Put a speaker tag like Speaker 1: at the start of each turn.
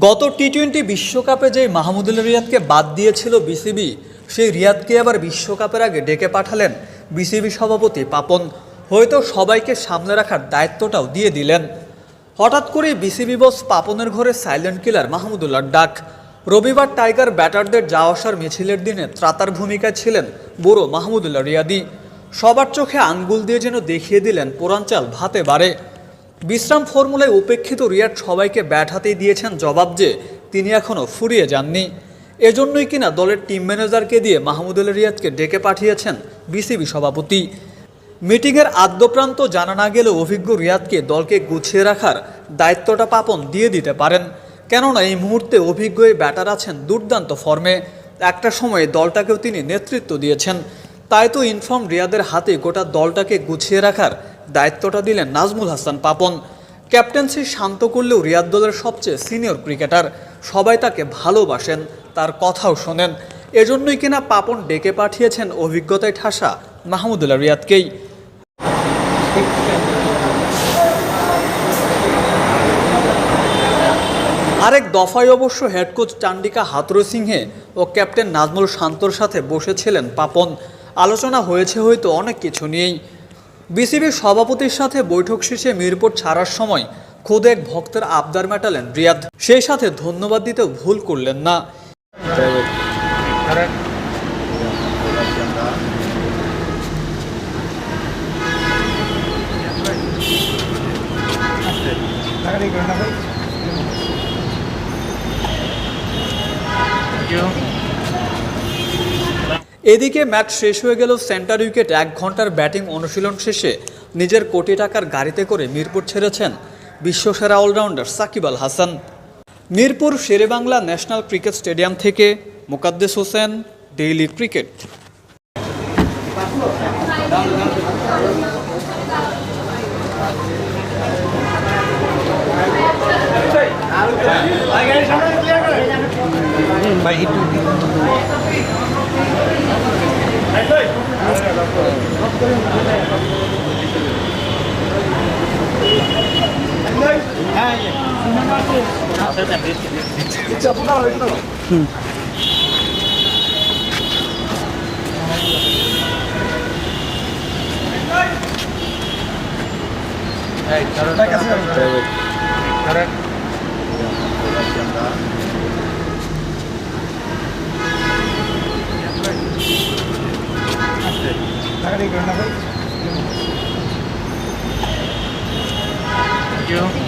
Speaker 1: গত টি-20 বিশ্বকাপে যে মাহমুদুল্লাহ রিয়াদকে বাদ দিয়েছিল বিসিবি, সেই রিয়াদকে আবার বিশ্বকাপের আগে ডেকে পাঠালেন বিসিবি সভাপতি পাপন। হয়তো সবাইকে সামলে রাখার দায়িত্বটাও দিয়ে দিলেন। হঠাৎ করে বিসিবি বস পাপনের ঘরে সাইলেন্ট কিলার মাহমুদুল্লাহর ডাক। রবিবার টাইগার ব্যাটারদের যাওয়া আসার মিছিলের দিনে ত্রাতার ভূমিকায় ছিলেন বুড়ো মাহমুদুল্লাহ রিয়াদি। সবার চোখে আঙ্গুল দিয়ে যেন দেখিয়ে দিলেন পোড়াঞ্চাল ভাতে বাড়ে। বিশ্রাম ফর্মুলায় উপেক্ষিত রিয়াদ সবাইকে ব্যাট হাতেই দিয়েছেন জবাব যে তিনি এখনও ফুরিয়ে যাননি। এজন্যই কিনা দলের টিম ম্যানেজারকে দিয়ে মাহমুদুল্লাহ রিয়াদকে ডেকে পাঠিয়েছেন বিসিবি সভাপতি। মিটিংয়ের আদ্যপ্রান্ত জানা না গেলেও অভিজ্ঞ রিয়াদকে দলকে গুছিয়ে রাখার দায়িত্বটা পাপন দিয়ে দিতে পারেন। কেননা এই মুহূর্তে অভিজ্ঞ এই ব্যাটার আছেন দুর্দান্ত ফর্মে। একটা সময়ে দলটাকেও তিনি নেতৃত্ব দিয়েছেন। তাই তো ইনফর্ম রিয়াদের হাতে গোটা দলটাকে গুছিয়ে রাখার দায়িত্বটা দিলেন নাজমুল হাসান পাপন। ক্যাপ্টেন্সি শান্ত করলেও রিয়াদ দলের সবচেয়ে সিনিয়র ক্রিকেটার। সবাই তাকে ভালোবাসেন, তার কথাও শোনেন। এজন্যই কিনা পাপন ডেকে পাঠিয়েছেন অভিজ্ঞতায় ঠাসা মাহমুদুল্লাহ রিয়াদকেই। আরেক দফায় অবশ্য হেড কোচ চান্ডিকা হাথুরুসিংহে ও ক্যাপ্টেন নাজমুল শান্তর সাথে বসেছিলেন পাপন। আলোচনা হয়েছে হয়তো অনেক কিছু নিয়েই। বিসিবির সভাপতির সাথে বৈঠক শেষে মিরপুর ছাড়ার সময় খোদ এক ভক্তের আবদার মেটালেন রিয়াদ। সেই সাথে ধন্যবাদ দিতেও ভুল করলেন না। এদিকে ম্যাচ শেষ হয়ে গেল সেন্টার উইকেট 1 ঘন্টার ব্যাটিং অনুশীলন শেষে নিজের কোটি টাকার গাড়িতে করে মিরপুর ছেড়েছেন বিশ্বসেরা allrounder Shakib Al Hasan. Mirpur Sherebangla national cricket stadium থেকে Mokaddes Hossain, daily cricket.
Speaker 2: Thank you.